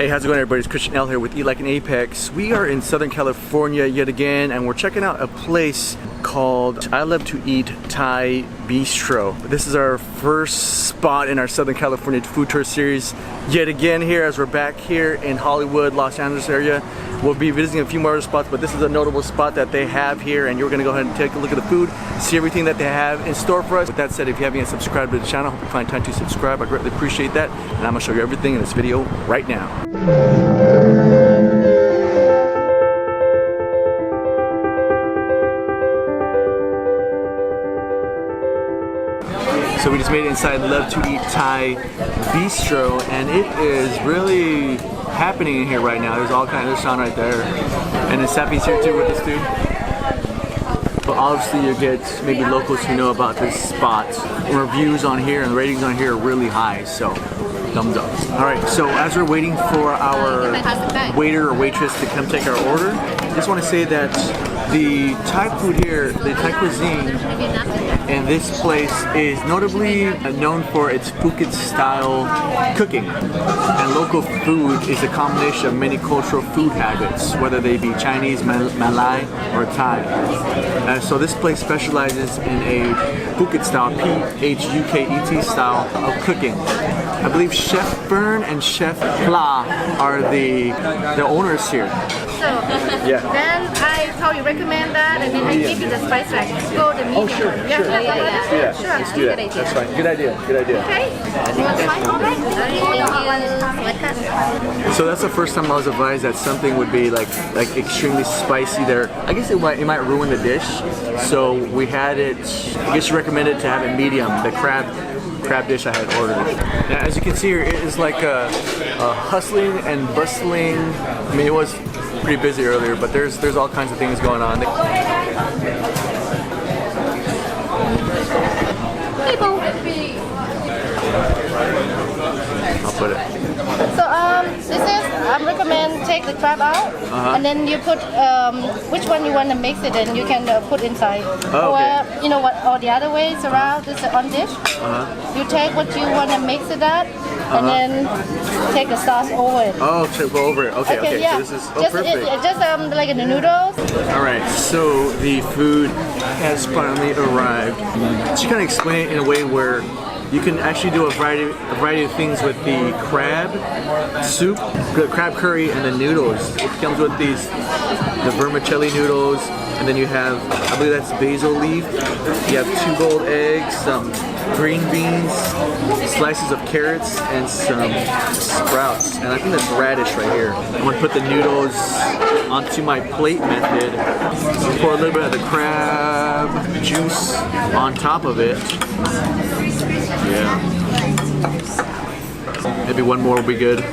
Hey, how's it going, everybody? It's CHRISTIANL here with Eat Like an Apex. We are in Southern California yet again, and we're checking out a place called I Love to Eat Thai Bistro. This is our first spot in our Southern California food tour series yet again here, as we're back here in Hollywood, Los Angeles area. We'll be visiting a few more other spots, but this is a notable spot that they have here, and you're going to go ahead and take a look at the food, see everything that they have in store for us. With that said, if you haven't yet subscribed to the channel, hope you find time to subscribe. I greatly appreciate that, and I'm going to show you everything in this video right now. So we just made it inside Love to Eat Thai Bistro, and it is really happening in here right now. There's all kinds of sound right there, and Sappy's here too with us too. But obviously you get maybe locals who know about this spot. Reviews on here and the ratings on here are really high, so thumbs up. All right, so as we're waiting for our waiter or waitress to come take our order, I just want to say that the Thai food here, the Thai cuisine in this place is notably known for its Phuket style cooking. And local food is a combination of many cultural food habits, whether they be Chinese, Malay, or Thai. So this place specializes in a Phuket style, P-H-U-K-E-T style of cooking. I believe Chef Fern and Chef Pla are the owners here. So, then I probably recommend that, and then I give you the spice rack. Go the medium. Oh, sure. Let's do that. That's fine. Good idea. Okay. You want spice on it? So that's the first time I was advised that something would be like extremely spicy there. I guess it might ruin the dish. So we had it. I guess you recommended to have it medium. The crab dish I had ordered. Now, as you can see here, it is like a hustling and bustling. I mean, it was pretty busy earlier, but there's all kinds of things going on. I'll put it. So this is, I recommend take the crab out, and then you put which one you want to mix it in, you can put inside. Oh, okay. Or you know what, or the other ways around, this is on dish. You take what you want to mix it at, and then take the sauce over it. Oh, to go over it. Okay. Yeah. So this is perfect. Just like in the noodles. All right. So the food has finally arrived. Just kind of explain it in a way where you can actually do a variety of things with the crab soup, the crab curry, and the noodles. It comes with the vermicelli noodles, and then you have, I believe that's basil leaf. You have 2 boiled eggs, some green beans, slices of carrots, and some sprouts. And I think that's radish right here. I'm gonna put the noodles onto my plate method. Pour a little bit of the crab juice on top of it. Yeah. Maybe one more will be good.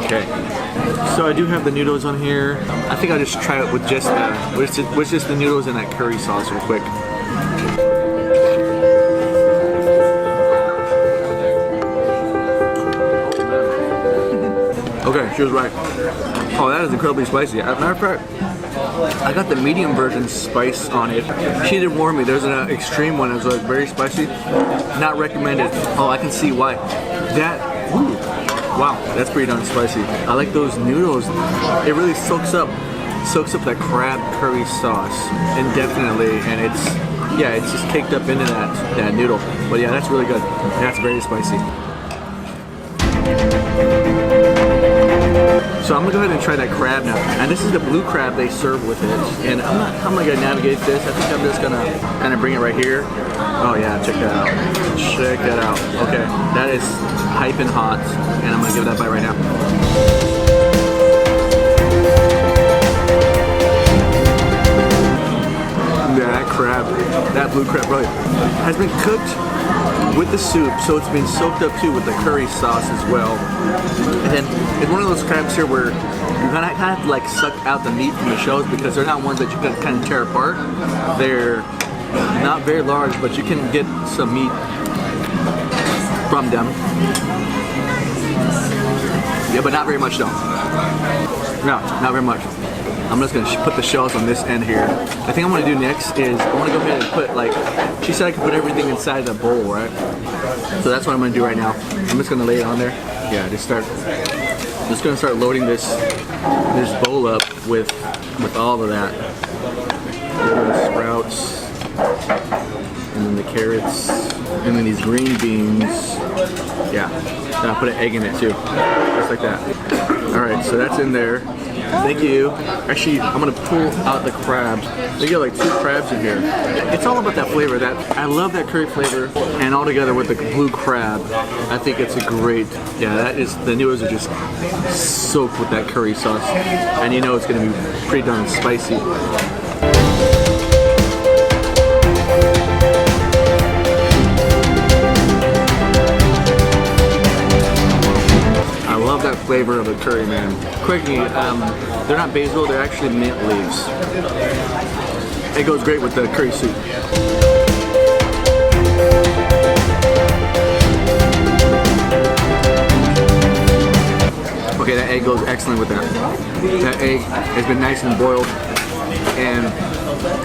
Okay. So I do have the noodles on here. I think I'll just try it with just the noodles and that curry sauce real quick. Okay, she was right. Oh, that is incredibly spicy. As a matter of fact, I got the medium version spice on it. She did warn me. There's an extreme one. It was very spicy. Not recommended. Oh, I can see why. Wow, that's pretty darn spicy. I like those noodles. It really soaks up that crab curry sauce indefinitely, and it's just caked up into that noodle. But yeah, that's really good. That's very spicy. So I'm gonna go ahead and try that crab now. And this is the blue crab they serve with it. And how am I gonna navigate this? I think I'm just gonna kind of bring it right here. Oh yeah, check that out. Check that out. Okay, that is piping hot. And I'm gonna give that a bite right now. Yeah, that crab, that blue crab really has been cooked with the soup, so it's been soaked up too with the curry sauce as well. And then it's one of those crabs here where you're gonna kind of have to like suck out the meat from the shells, because they're not ones that you can kind of tear apart. They're not very large, but you can get some meat from them. Yeah, but not very much though. No, not very much. I'm just gonna put the shells on this end here. I think I'm gonna do next is I wanna go ahead and put, like, she said I could put everything inside the bowl, right? So that's what I'm gonna do right now. I'm just gonna lay it on there. Yeah, just gonna start loading this bowl up with all of that. The sprouts, and then the carrots, and then these green beans. Yeah, and I'll put an egg in it too, just like that. All right, so that's in there. Thank you. Actually, I'm gonna pull out the crabs. They get like 2 crabs in here. It's all about that flavor. I love that curry flavor, and all together with the blue crab, I think it's a great. Yeah, the noodles are just soaked with that curry sauce, and you know it's gonna be pretty darn spicy. I love that flavor of the curry, man. Quickie, they're not basil, they're actually mint leaves. It goes great with the curry soup. Okay, that egg goes excellent with that. That egg has been nice and boiled, and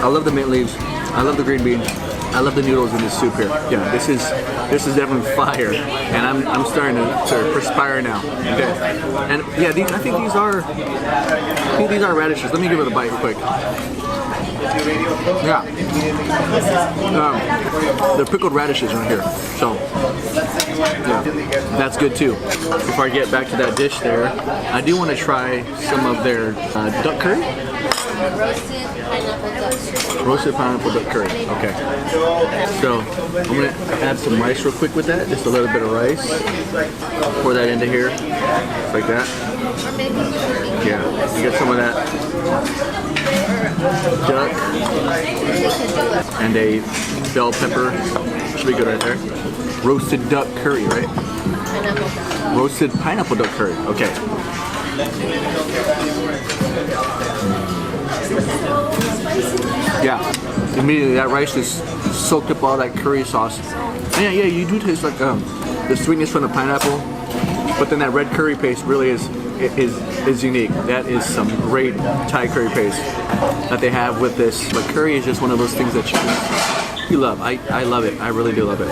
I love the mint leaves. I love the green beans. I love the noodles in this soup here. Yeah, this is definitely fire, and I'm starting to perspire now. Okay, and yeah, I think these are radishes. Let me give it a bite real quick. Yeah, they're pickled radishes right here. So yeah, that's good too. Before I get back to that dish there, I do want to try some of their duck curry. Roasted pineapple duck curry. Okay. So I'm gonna add some rice real quick with that. Just a little bit of rice. Pour that into here, like that. Yeah. You get some of that duck and a bell pepper. Should be good right there. Roasted duck curry, right? Roasted pineapple duck curry. Okay. Yeah, immediately that rice just soaked up all that curry sauce. And yeah, you do taste like the sweetness from the pineapple, but then that red curry paste really is unique. That is some great Thai curry paste that they have with this. But curry is just one of those things that you love. I love it. I really do love it.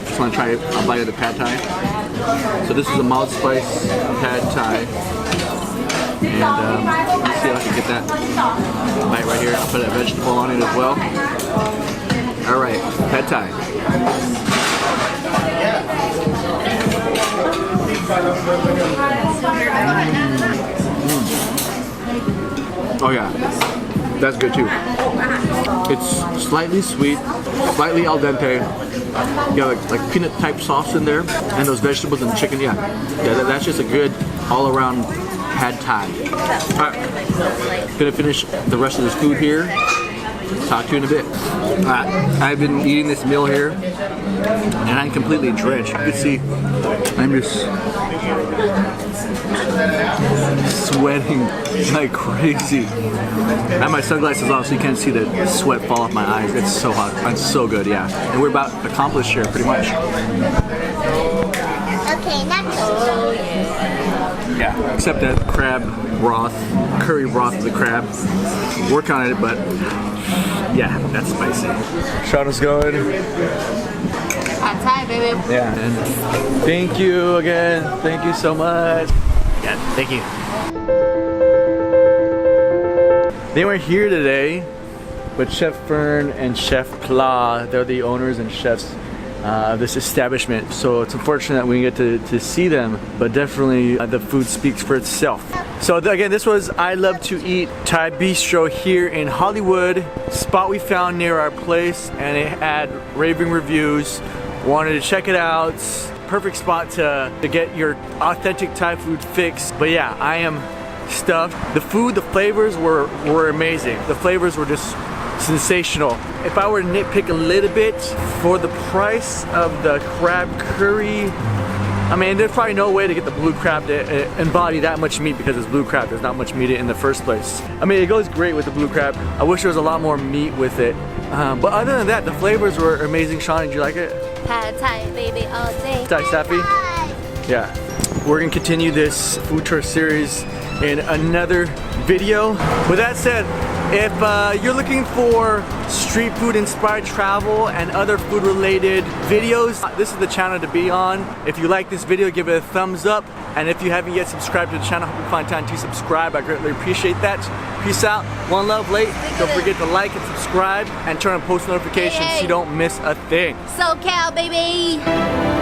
Just want to try a bite of the pad Thai. So this is a mild spice pad Thai. And let's see if I can get that bite right here. I'll put a vegetable on it as well. All right, pad Thai. Oh yeah, that's good too. It's slightly sweet, slightly al dente. You got like peanut type sauce in there, and those vegetables and the chicken. Yeah, that's just a good all around pad Thai. Alright, gonna finish the rest of this food here. Talk to you in a bit. I've been eating this meal here, and I'm completely drenched. You can see I'm just sweating like crazy. I have my sunglasses on so you can't see the sweat fall off my eyes. It's so hot. It's so good, yeah. And we're about accomplished here, pretty much. Okay, next. Oh, yeah. Yeah, except that crab broth, curry broth of the crab. Work on it, but yeah, that's spicy. Shauna's going. Pad Thai, baby. Yeah, and thank you again. Thank you so much. Yeah, thank you. They were here today, but Chef Fern and Chef Pla, they're the owners and chefs of this establishment. So it's unfortunate that we get to see them, but definitely the food speaks for itself. So again, this was I Love to Eat Thai Bistro here in Hollywood. Spot we found near our place, and it had raving reviews. Wanted to check it out. Perfect spot to get your authentic Thai food fix. But yeah, I am stuffed. The food, the flavors were amazing. The flavors were just sensational. If I were to nitpick a little bit, for the price of the crab curry, I mean, there's probably no way to get the blue crab to embody that much meat, because it's blue crab. There's not much meat in the first place. I mean, it goes great with the blue crab. I wish there was a lot more meat with it. But other than that, the flavors were amazing. Shauna, did you like it? Pad Thai, baby, all day. Thai Sappy? Yeah. We're gonna continue this food tour series in another video. With that said, If you're looking for street food inspired travel and other food related videos, this is the channel to be on. If you like this video, give it a thumbs up. And if you haven't yet subscribed to the channel, hope you find time to subscribe. I greatly appreciate that. Peace out. One love, late. Don't forget to like and subscribe and turn on post notifications so you don't miss a thing. SoCal, baby.